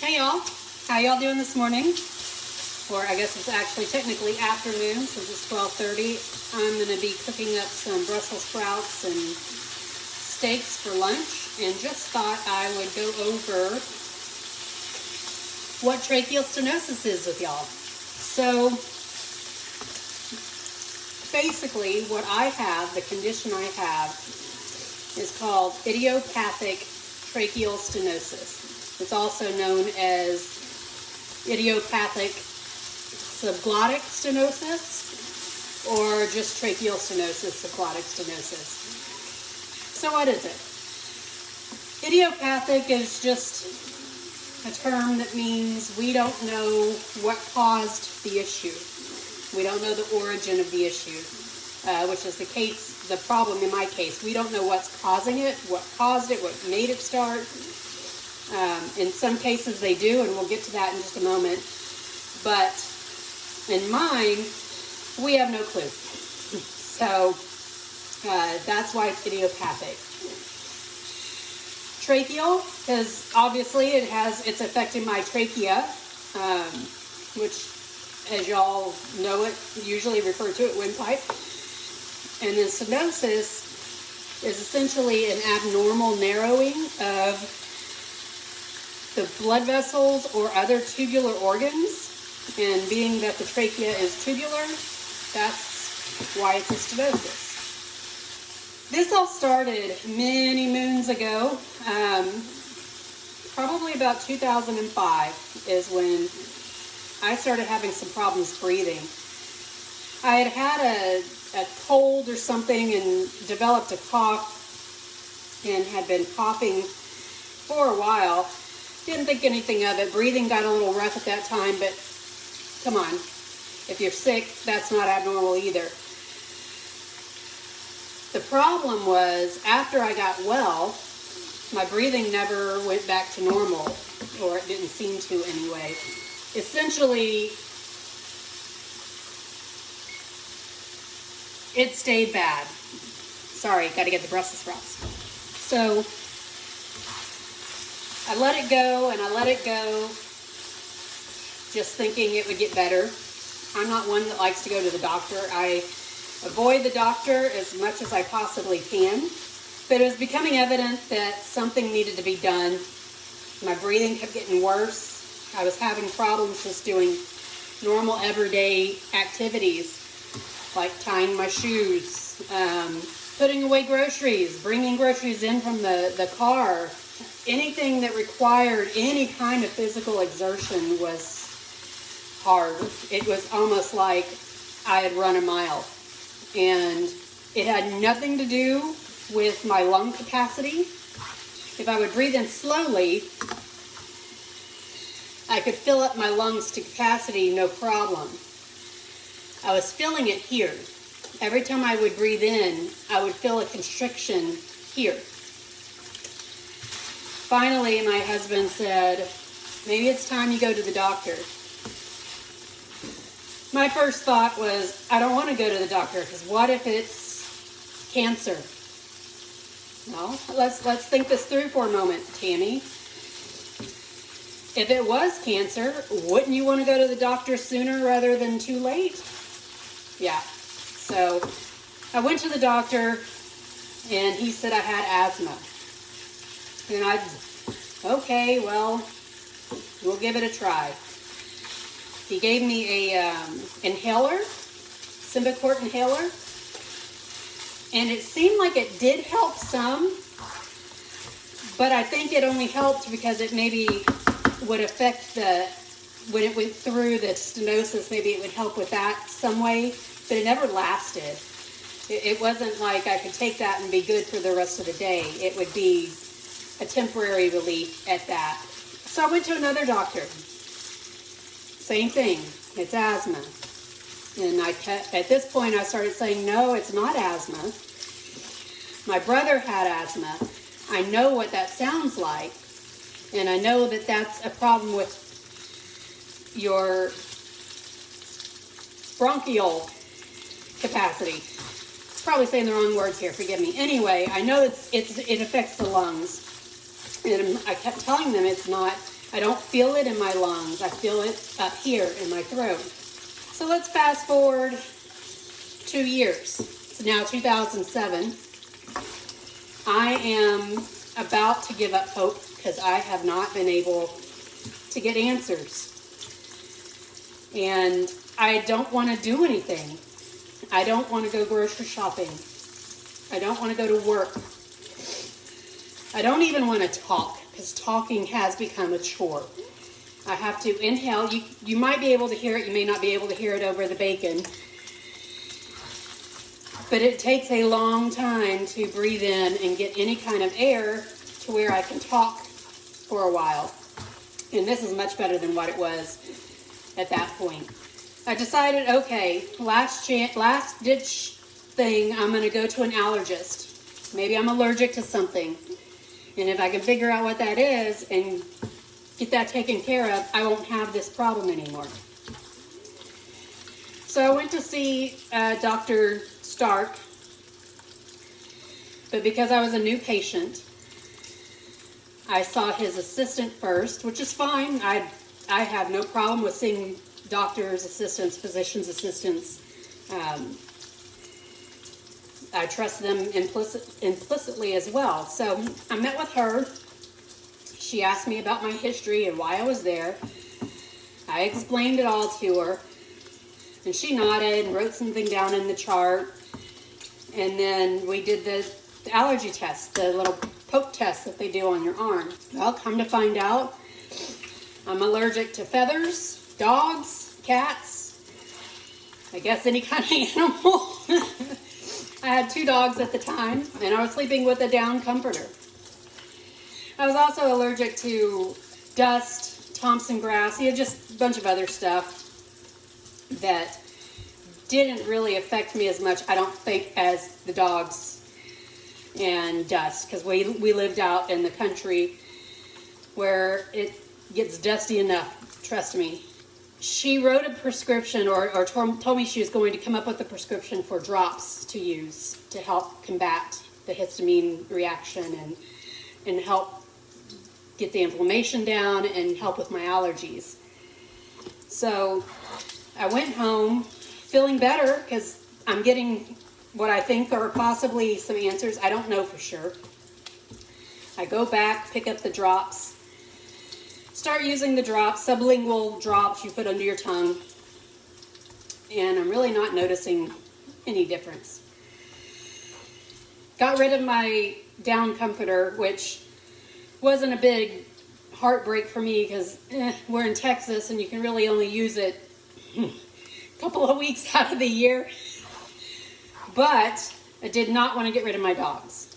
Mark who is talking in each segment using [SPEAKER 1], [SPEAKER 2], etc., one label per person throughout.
[SPEAKER 1] Hey y'all, how y'all doing this morning? Or I guess it's actually technically afternoon since it's 12:30. I'm going to be cooking up some Brussels sprouts and steaks for lunch, and just thought I would go over what tracheal stenosis is with y'all. So basically what I have, the condition I have, is called idiopathic tracheal stenosis. It's also known as idiopathic subglottic stenosis or just tracheal stenosis, subglottic stenosis. So what is it? Idiopathic is just a term that means we don't know what caused the issue. We don't know the origin of the issue, which is the problem in my case. We don't know what's causing it, what caused it, what made it start. In some cases they do, and we'll get to that in just a moment. But in mine, we have no clue. So that's why it's idiopathic. Tracheal, because obviously it's affecting my trachea, which, as y'all know it, usually refer to it windpipe. And then stenosis is essentially an abnormal narrowing of the blood vessels or other tubular organs, and being that the trachea is tubular, that's why it's a stenosis. This all started many moons ago. Probably about 2005 is when I started having some problems breathing. I had a cold or something and developed a cough and had been coughing for a while. Didn't think anything of it. Breathing got a little rough at that time, but come on. If you're sick, that's not abnormal either. The problem was, after I got well, my breathing never went back to normal, or it didn't seem to anyway. Essentially, it stayed bad. Sorry, got to get the Brussels sprouts. So I let it go and I let it go, just thinking it would get better. I'm not one that likes to go to the doctor. I avoid the doctor as much as I possibly can, but it was becoming evident that something needed to be done. My breathing kept getting worse. I was having problems just doing normal everyday activities, like tying my shoes, putting away groceries, bringing groceries in from the car. Anything that required any kind of physical exertion was hard. It was almost like I had run a mile. And it had nothing to do with my lung capacity. If I would breathe in slowly, I could fill up my lungs to capacity, no problem. I was feeling it here. Every time I would breathe in, I would feel a constriction here. Finally, my husband said, maybe it's time you go to the doctor. My first thought was, I don't want to go to the doctor, because what if it's cancer? Well, let's think this through for a moment, Tammy. If it was cancer, wouldn't you want to go to the doctor sooner rather than too late? Yeah. So I went to the doctor, and he said I had asthma. And okay, well, we'll give it a try. He gave me a inhaler, Symbicort inhaler, and it seemed like it did help some, but I think it only helped because it maybe would affect when it went through the stenosis, maybe it would help with that some way, but it never lasted. It wasn't like I could take that and be good for the rest of the day. It would be a temporary relief at that. So I went to another doctor. Same thing. It's asthma. And at this point, I started saying, no, it's not asthma. My brother had asthma. I know what that sounds like. And I know that that's a problem with your bronchial capacity. It's probably saying the wrong words here. Forgive me. Anyway, I know it affects the lungs. And I kept telling them it's not I don't feel it in my lungs. I feel it up here in my throat. So let's fast forward 2 years. It's now 2007. I am about to give up hope because I have not been able to get answers. And I don't want to do anything. I don't want to go grocery shopping. I don't want to go to work. I don't even want to talk because talking has become a chore. I have to inhale. You might be able to hear it. You may not be able to hear it over the bacon. But it takes a long time to breathe in and get any kind of air to where I can talk for a while. And this is much better than what it was at that point. I decided, okay, last ditch thing, I'm going to go to an allergist. Maybe I'm allergic to something. And if I can figure out what that is and get that taken care of, I won't have this problem anymore. So I went to see Dr. Stark, but because I was a new patient, I saw his assistant first, which is fine. I have no problem with seeing doctors' assistants, physicians' assistants. I trust them implicitly as well. So I met with her. She asked me about my history and why I was there. I explained it all to her. And she nodded and wrote something down in the chart. And then we did the allergy test, the little poke test that they do on your arm. Well, come to find out, I'm allergic to feathers, dogs, cats, I guess any kind of animal. I had 2 dogs at the time, and I was sleeping with a down comforter. I was also allergic to dust, Thompson grass, just a bunch of other stuff that didn't really affect me as much, I don't think, as the dogs and dust, because we lived out in the country where it gets dusty enough, trust me. She wrote a prescription or told me she was going to come up with a prescription for drops to use to help combat the histamine reaction and help get the inflammation down and help with my allergies. So I went home feeling better because I'm getting what I think are possibly some answers. I don't know for sure. I go back, pick up the drops, start using the drops, sublingual drops you put under your tongue, and I'm really not noticing any difference. Got rid of my down comforter, which wasn't a big heartbreak for me because we're in Texas and you can really only use it a couple of weeks out of the year. But I did not want to get rid of my dogs.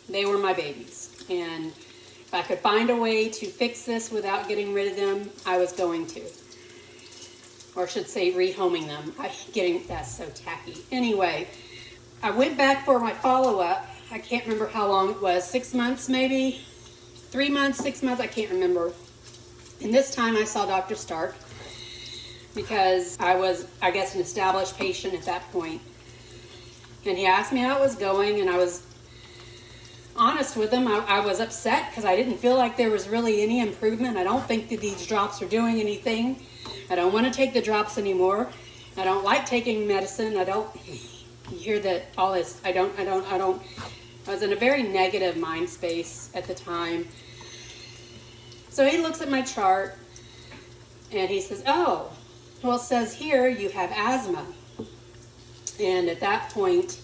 [SPEAKER 1] They were my babies. And if I could find a way to fix this without getting rid of them, I was going to. Or I should say rehoming them. That's so tacky. Anyway, I went back for my follow-up. I can't remember how long it was. 6 months maybe? 3 months, 6 months, I can't remember. And this time I saw Dr. Stark because I was, I guess, an established patient at that point. And he asked me how it was going, and I was honest with him. I was upset because I didn't feel like there was really any improvement. I don't think that these drops are doing anything. I don't want to take the drops anymore. I don't like taking medicine. You hear that all this, I was in a very negative mind space at the time. So he looks at my chart and he says, oh, well, it says here you have asthma. And at that point,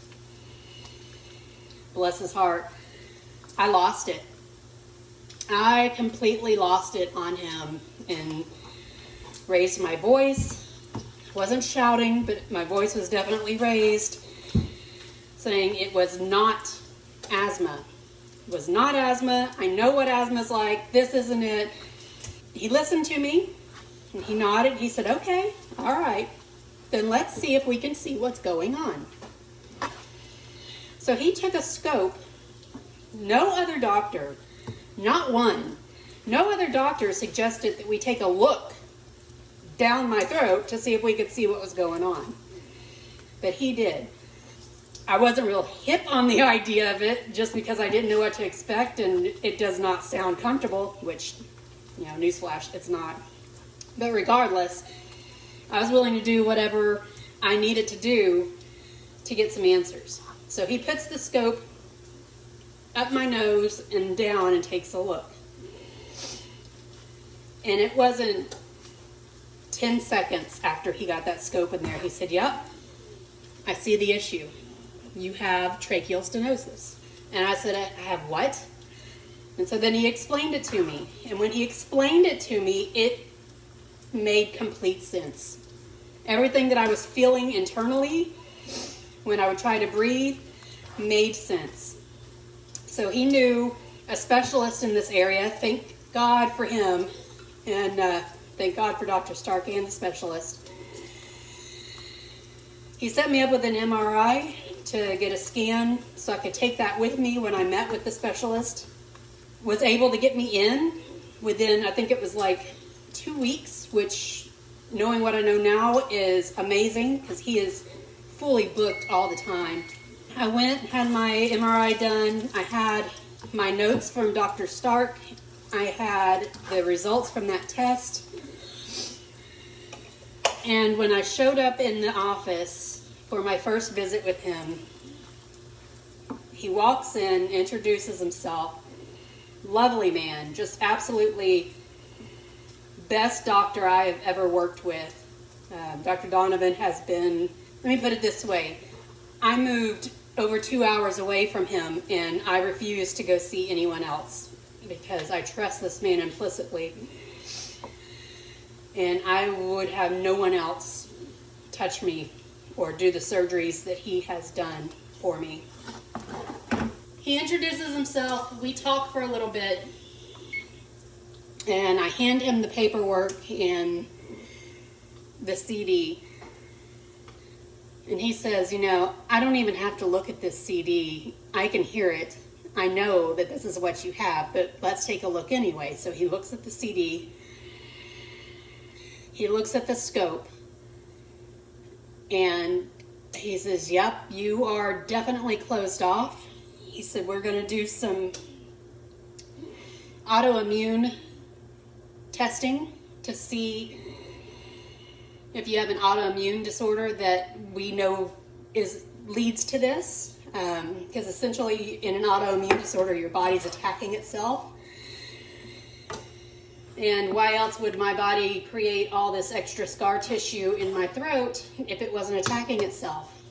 [SPEAKER 1] bless his heart, I lost it. I completely lost it on him and raised my voice. Wasn't shouting, but my voice was definitely raised, saying it was not asthma. It was not asthma. I know what asthma's like. This isn't it. He listened to me, and he nodded. He said, okay, all right. Then let's see if we can see what's going on. So he took a scope. No other doctor, not one, no other doctor suggested that we take a look down my throat to see if we could see what was going on. But he did. I wasn't real hip on the idea of it just because I didn't know what to expect and it does not sound comfortable, which Newsflash, it's not. But regardless, I was willing to do whatever I needed to do to get some answers. So he puts the scope up my nose and down and takes a look. And it wasn't 10 seconds after he got that scope in there. He said, "Yep, I see the issue. You have tracheal stenosis." And I said, "I have what?" And so then he explained it to me. And when he explained it to me, it made complete sense. Everything that I was feeling internally when I would try to breathe made sense. So he knew a specialist in this area. Thank God for him. And thank God for Dr. Stark and the specialist. He set me up with an MRI to get a scan so I could take that with me when I met with the specialist. Was able to get me in within, I think it was like 2 weeks, which, knowing what I know now, is amazing because he is fully booked all the time. I went, had my MRI done. I had my notes from Dr. Stark. I had the results from that test. And when I showed up in the office for my first visit with him, he walks in, introduces himself. Lovely man, just absolutely best doctor I have ever worked with. Dr. Donovan has been, let me put it this way, I moved over 2 hours away from him and I refuse to go see anyone else because I trust this man implicitly. And I would have no one else touch me or do the surgeries that he has done for me. He introduces himself, we talk for a little bit, and I hand him the paperwork and the CD. And he says, I don't even have to look at this CD. I can hear it. I know that this is what you have, but let's take a look anyway. So he looks at the CD. He looks at the scope. And he says, "Yep, you are definitely closed off." He said, "We're going to do some autoimmune testing to see if you have an autoimmune disorder that we know leads to this." Because essentially in an autoimmune disorder, your body's attacking itself. And why else would my body create all this extra scar tissue in my throat if it wasn't attacking itself?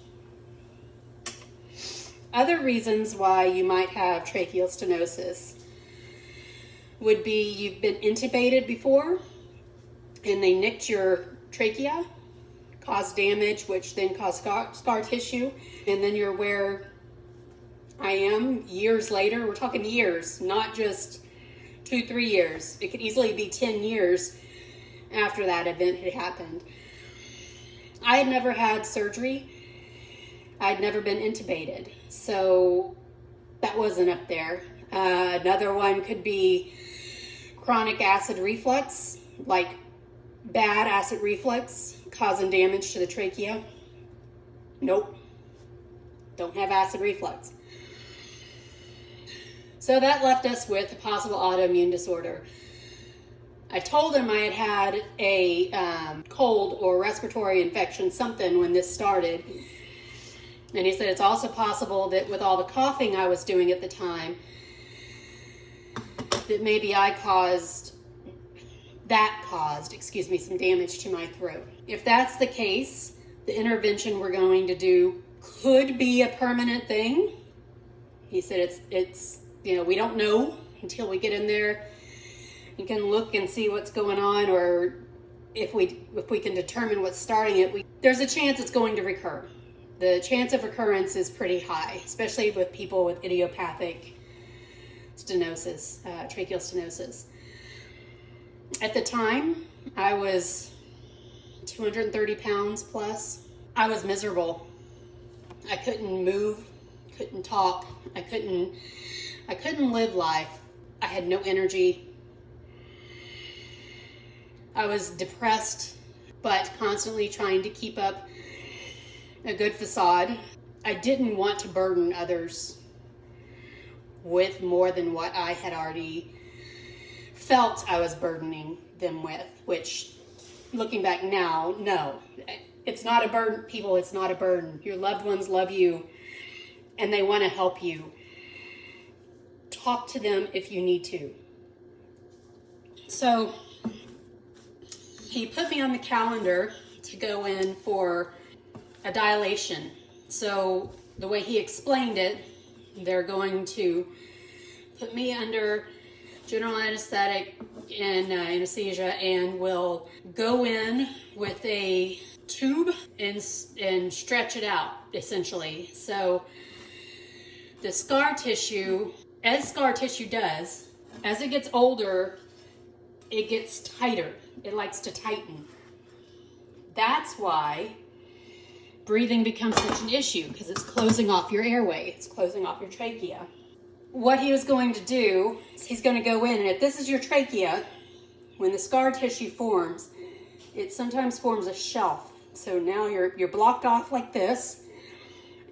[SPEAKER 1] Other reasons why you might have tracheal stenosis would be you've been intubated before and they nicked your trachea, caused damage, which then caused scar tissue, and then you're where I am years later. We're talking years, not just 2-3 years. It could easily be 10 years after that event had happened. I had never had surgery. I'd never been intubated, so that wasn't up there. Another one could be chronic acid reflux, like bad acid reflux causing damage to the trachea. Nope, don't have acid reflux. So that left us with a possible autoimmune disorder. I told him I had had a cold or respiratory infection, something, when this started. And he said it's also possible that with all the coughing I was doing at the time, that maybe caused some damage to my throat. If that's the case, the intervention we're going to do could be a permanent thing. He said it's we don't know until we get in there. You can look and see what's going on, or if we can determine what's starting it, there's a chance it's going to recur. The chance of recurrence is pretty high, especially with people with idiopathic stenosis, tracheal stenosis. At the time, I was 230 pounds plus. I was miserable. I couldn't move, couldn't talk. I couldn't live life. I had no energy. I was depressed, but constantly trying to keep up a good facade. I didn't want to burden others with more than what I had already felt I was burdening them with, which looking back now, no, it's not a burden, people. It's not a burden. Your loved ones love you and they want to help you. Talk to them if you need to. So he put me on the calendar to go in for a dilation. So the way he explained it, they're going to put me under general anesthetic and anesthesia, and will go in with a tube and stretch it out, essentially. So the scar tissue, as scar tissue does, as it gets older, it gets tighter. It likes to tighten. That's why breathing becomes such an issue, because it's closing off your airway. It's closing off your trachea. What he was going to do is he's going to go in, and if this is your trachea, when the scar tissue forms, it sometimes forms a shelf. So now you're blocked off like this,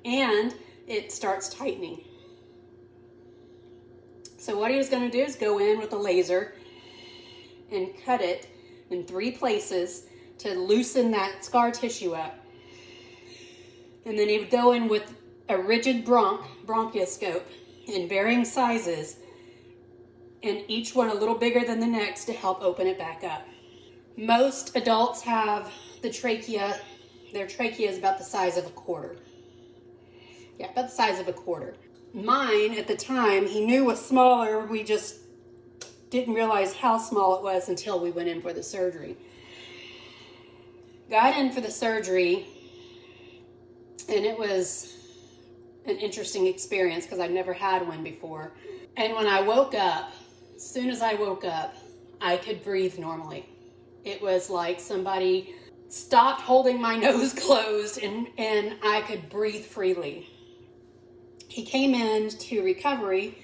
[SPEAKER 1] and it starts tightening. So what he was going to do is go in with a laser and cut it in 3 places to loosen that scar tissue up. And then he would go in with a rigid bronchoscope in varying sizes, and each one a little bigger than the next to help open it back up. Most adults have the trachea, their trachea is about the size of a quarter. Yeah, about the size of a quarter. Mine, at the time, he knew was smaller. We just didn't realize how small it was until we went in for the surgery. Got in for the surgery, and it was an interesting experience because I've never had one before. And when I woke up, as soon as I woke up, I could breathe normally. It was like somebody stopped holding my nose closed, and I could breathe freely. He came in to recovery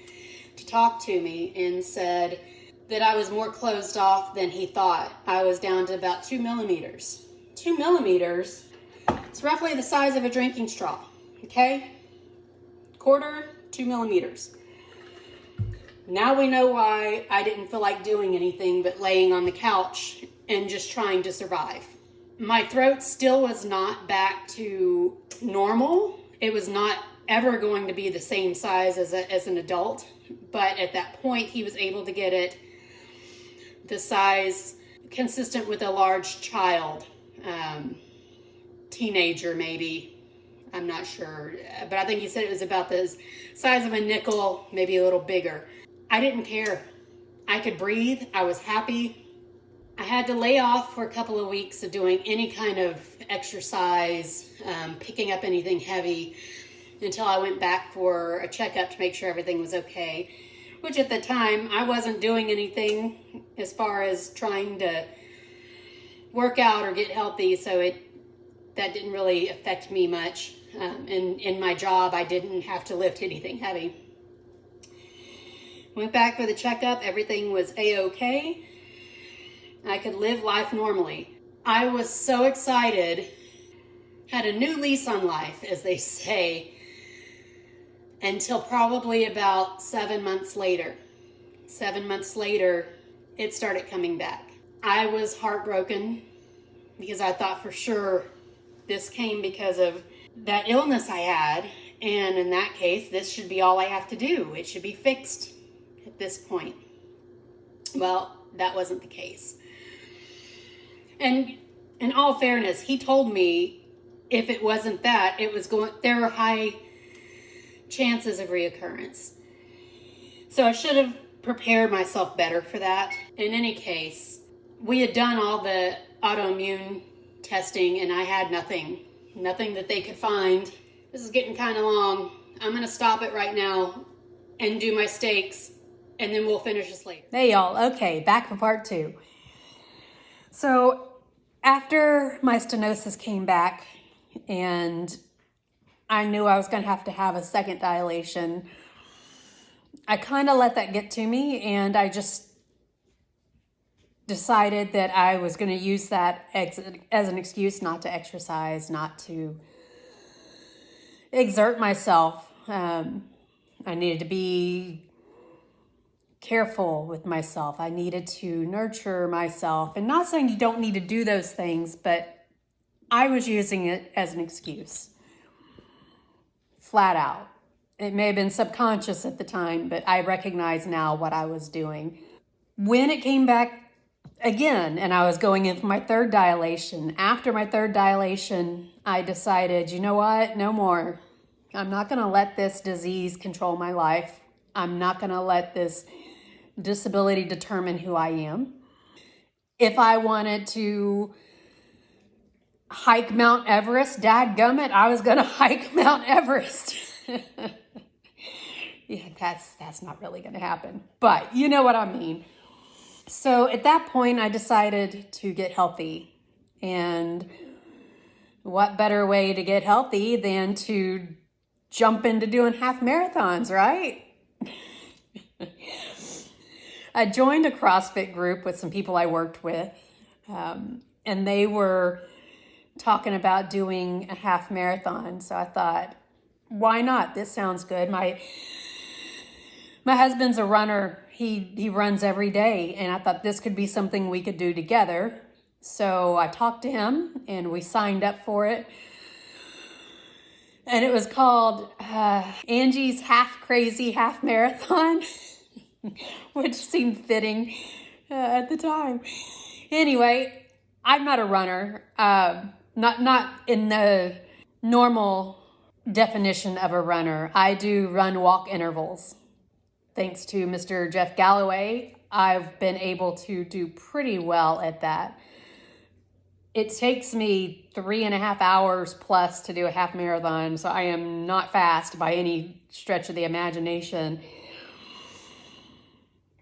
[SPEAKER 1] to talk to me and said that I was more closed off than he thought. I was down to about 2 millimeters. 2 millimeters, it's roughly the size of a drinking straw, okay? Quarter, 2 millimeters. Now we know why I didn't feel like doing anything but laying on the couch and just trying to survive. My throat still was not back to normal. It was not ever going to be the same size as an adult, but at that point he was able to get it the size consistent with a large child, teenager maybe, I'm not sure, but I think he said it was about the size of a nickel, maybe a little bigger. I didn't care. I could breathe. I was happy. I had to lay off for a couple of weeks of doing any kind of exercise, picking up anything heavy, until I went back for a checkup to make sure everything was okay, which at the time I wasn't doing anything as far as trying to work out or get healthy, so that didn't really affect me much. And in my job, I didn't have to lift anything heavy. Went back for the checkup. Everything was A-okay. I could live life normally. I was so excited. Had a new lease on life, as they say, until probably about 7 months later. 7 months later, it started coming back. I was heartbroken because I thought for sure this came because of that illness I had. And in that case, this should be all I have to do. It should be fixed at this point. Well, that wasn't the case. And in all fairness, he told me if it wasn't that, there were high chances of reoccurrence. So I should have prepared myself better for that. In any case, we had done all the autoimmune testing and I had nothing that they could find. This is getting kind of long. I'm going to stop it right now and do my steaks, and then we'll finish this later. Hey y'all, okay, back for part 2. So after my stenosis came back and I knew I was going to have a second dilation, I kind of let that get to me, and I just decided that I was going to use that as an excuse not to exercise, not to exert myself. I needed to be careful with myself. I needed to nurture myself. And not saying you don't need to do those things, but I was using it as an excuse. Flat out. It may have been subconscious at the time, but I recognize now what I was doing. When it came back again, and I was going in for my third dilation, after my third dilation, I decided, you know what? No more. I'm not going to let this disease control my life. I'm not going to let this disability determine who I am. If I wanted to hike Mount Everest, dadgummit, I was going to hike Mount Everest. Yeah, that's not really going to happen, but you know what I mean. So at that point, I decided to get healthy. And what better way to get healthy than to jump into doing half marathons, right? I joined a CrossFit group with some people I worked with, and they were talking about doing a half marathon. So I thought, why not? This sounds good. My husband's a runner. He runs every day, and I thought this could be something we could do together. So I talked to him, and we signed up for it. And it was called Angie's Half Crazy Half Marathon, which seemed fitting at the time. Anyway, I'm not a runner, not in the normal definition of a runner. I do run-walk intervals. Thanks to Mr. Jeff Galloway, I've been able to do pretty well at that. It takes me 3.5 hours plus to do a half marathon, so I am not fast by any stretch of the imagination.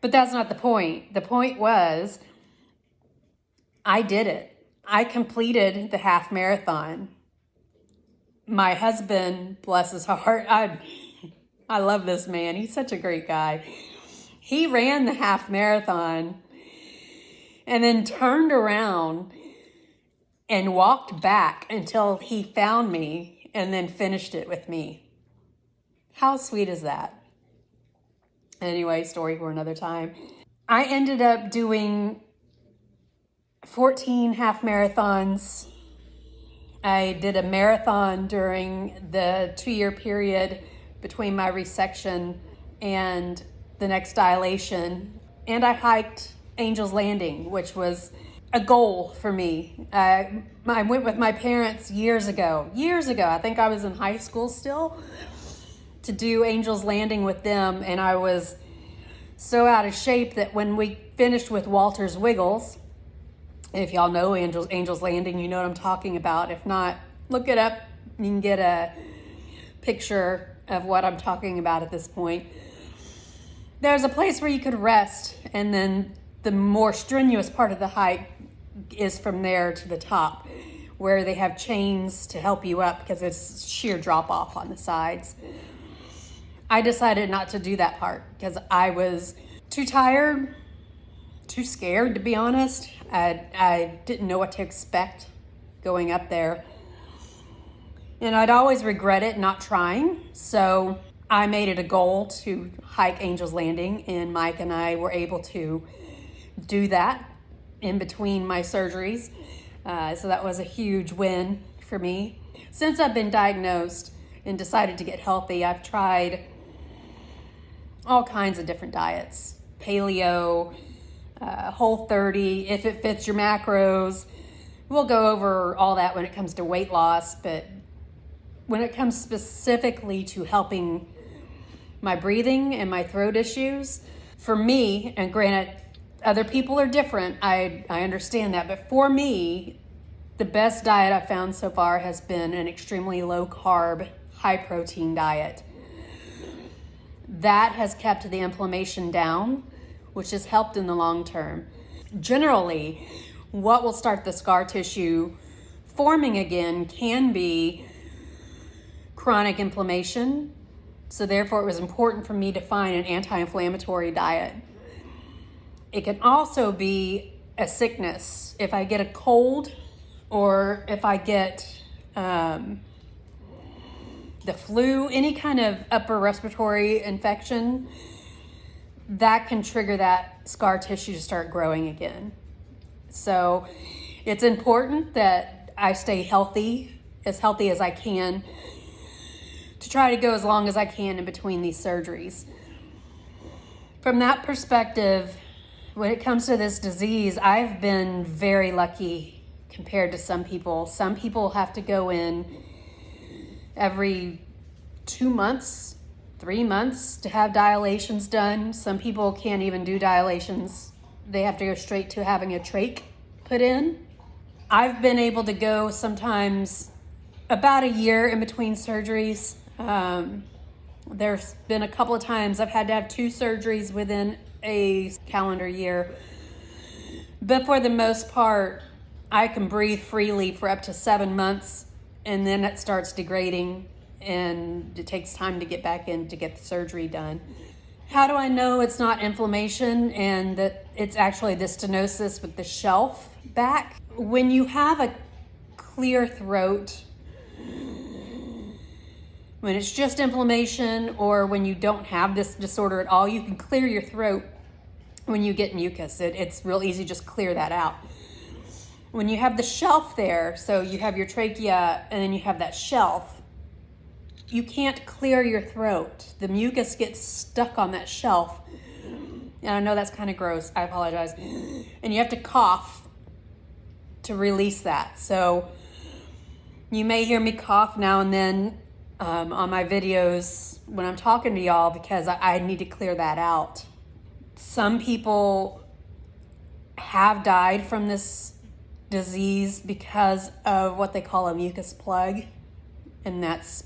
[SPEAKER 1] But that's not the point. The point was, I did it. I completed the half marathon. My husband, bless his heart, I love this man. He's such a great guy. He ran the half marathon and then turned around and walked back until he found me and then finished it with me. How sweet is that? Anyway, story for another time. I ended up doing 14 half marathons. I did a marathon during the 2-year period between my resection and the next dilation. And I hiked Angel's Landing, which was a goal for me. I went with my parents years ago. I think I was in high school still, to do Angel's Landing with them. And I was so out of shape that when we finished with Walter's Wiggles, if y'all know Angel's Landing, you know what I'm talking about. If not, look it up. You can get a picture of what I'm talking about at this point. There's a place where you could rest, and then the more strenuous part of the hike is from there to the top, where they have chains to help you up because it's sheer drop off on the sides. I decided not to do that part because I was too tired, too scared, to be honest. I didn't know what to expect going up there. And I'd always regret it not trying. So I made it a goal to hike Angel's Landing, and Mike and I were able to do that in between my surgeries. So that was a huge win for me. Since I've been diagnosed and decided to get healthy, I've tried all kinds of different diets. Paleo, Whole30, if it fits your macros. We'll go over all that when it comes to weight loss, but when it comes specifically to helping my breathing and my throat issues, for me, and granted, other people are different, I understand that, but for me, the best diet I've found so far has been an extremely low carb, high protein diet. That has kept the inflammation down, which has helped in the long term. Generally, what will start the scar tissue forming again can be chronic inflammation. So therefore, it was important for me to find an anti-inflammatory diet. It can also be a sickness. If I get a cold or if I get the flu, any kind of upper respiratory infection, that can trigger that scar tissue to start growing again. So it's important that I stay healthy as I can, to try to go as long as I can in between these surgeries. From that perspective, when it comes to this disease, I've been very lucky compared to some people. Some people have to go in every 2 months, 3 months to have dilations done. Some people can't even do dilations. They have to go straight to having a trach put in. I've been able to go sometimes about a year in between surgeries. There's been a couple of times I've had to have 2 surgeries within a calendar year. But for the most part, I can breathe freely for up to 7 months, and then it starts degrading, and it takes time to get back in to get the surgery done. How do I know it's not inflammation and that it's actually the stenosis with the shelf back? When you have a clear throat, when it's just inflammation, or when you don't have this disorder at all, you can clear your throat when you get mucus. It's real easy, just clear that out. When you have the shelf there, so you have your trachea and then you have that shelf, you can't clear your throat. The mucus gets stuck on that shelf. And I know that's kind of gross, I apologize. And you have to cough to release that. So you may hear me cough now and then on my videos when I'm talking to y'all, because I need to clear that out. Some people have died from this disease because of what they call a mucus plug, and that's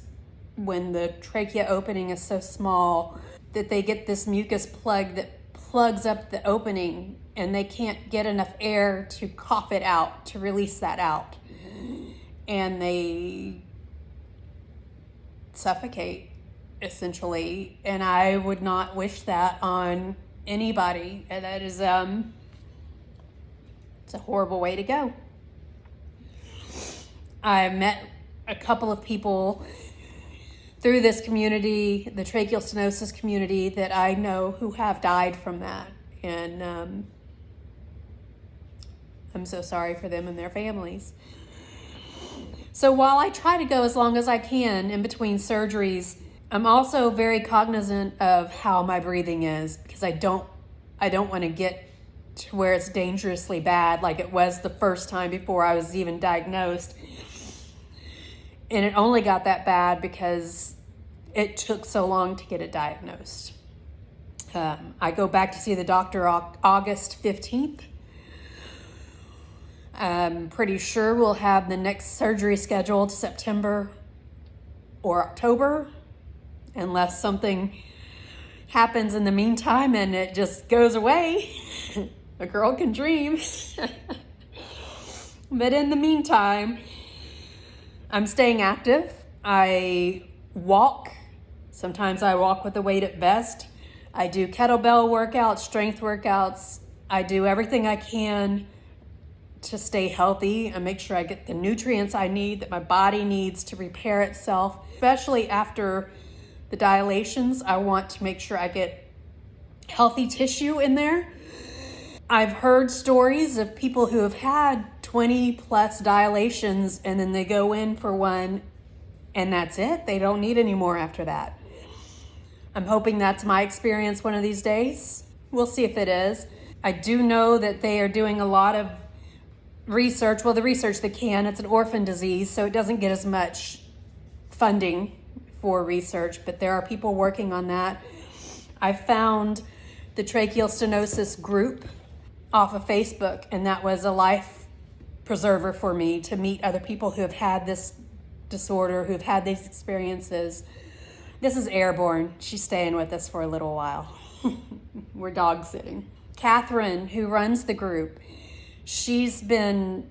[SPEAKER 1] when the trachea opening is so small that they get this mucus plug that plugs up the opening, and they can't get enough air to cough it out, to release that out, and they suffocate essentially. And I would not wish that on anybody. And that is it's a horrible way to go. I met a couple of people through this community, the tracheal stenosis community, that I know who have died from that, and I'm so sorry for them and their families. So while I try to go as long as I can in between surgeries, I'm also very cognizant of how my breathing is, because I don't want to get to where it's dangerously bad like it was the first time before I was even diagnosed. And it only got that bad because it took so long to get it diagnosed. I go back to see the doctor August 15th. I'm pretty sure we'll have the next surgery scheduled September or October, unless something happens in the meantime and it just goes away. A girl can dream. But in the meantime, I'm staying active. I walk. Sometimes I walk with a weight at vest. I do kettlebell workouts, strength workouts. I do everything I can to stay healthy and make sure I get the nutrients I need, that my body needs to repair itself. Especially after the dilations, I want to make sure I get healthy tissue in there. I've heard stories of people who have had 20 plus dilations and then they go in for one and that's it. They don't need any more after that. I'm hoping that's my experience one of these days. We'll see if it is. I do know that they are doing a lot of research. Well, the research they can. It's an orphan disease, so it doesn't get as much funding for research, but there are people working on that. I found the Tracheal Stenosis group off of Facebook, and that was a life preserver for me to meet other people who have had this disorder, who have had these experiences. This is airborne. She's staying with us for a little while. We're dog sitting. Catherine, who runs the group, she's been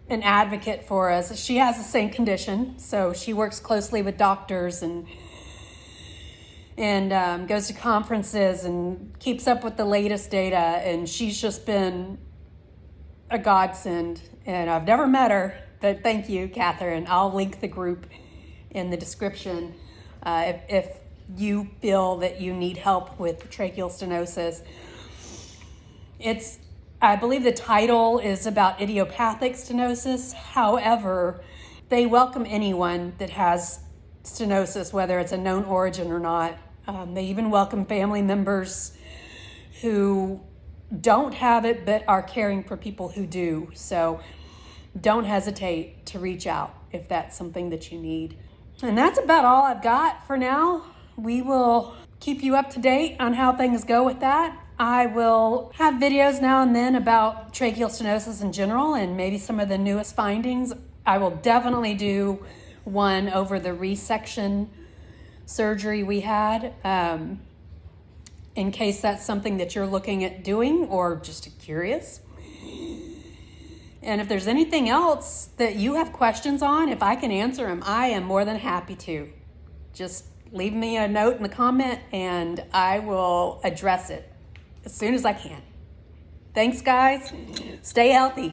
[SPEAKER 1] an advocate for us. She has the same condition, so she works closely with doctors and goes to conferences and keeps up with the latest data, and she's just been a godsend. And I've never met her, but thank you, Catherine. I'll link the group in the description. If you feel that you need help with tracheal stenosis. I believe the title is about idiopathic stenosis. However, they welcome anyone that has stenosis, whether it's a known origin or not. They even welcome family members who don't have it but are caring for people who do. So don't hesitate to reach out if that's something that you need. And that's about all I've got for now. We will keep you up to date on how things go with that. I will have videos now and then about tracheal stenosis in general and maybe some of the newest findings. I will definitely do one over the resection surgery we had, in case that's something that you're looking at doing or just curious. And if there's anything else that you have questions on, if I can answer them, I am more than happy to. Just leave me a note in the comment and I will address it as soon as I can. Thanks, guys. Stay healthy.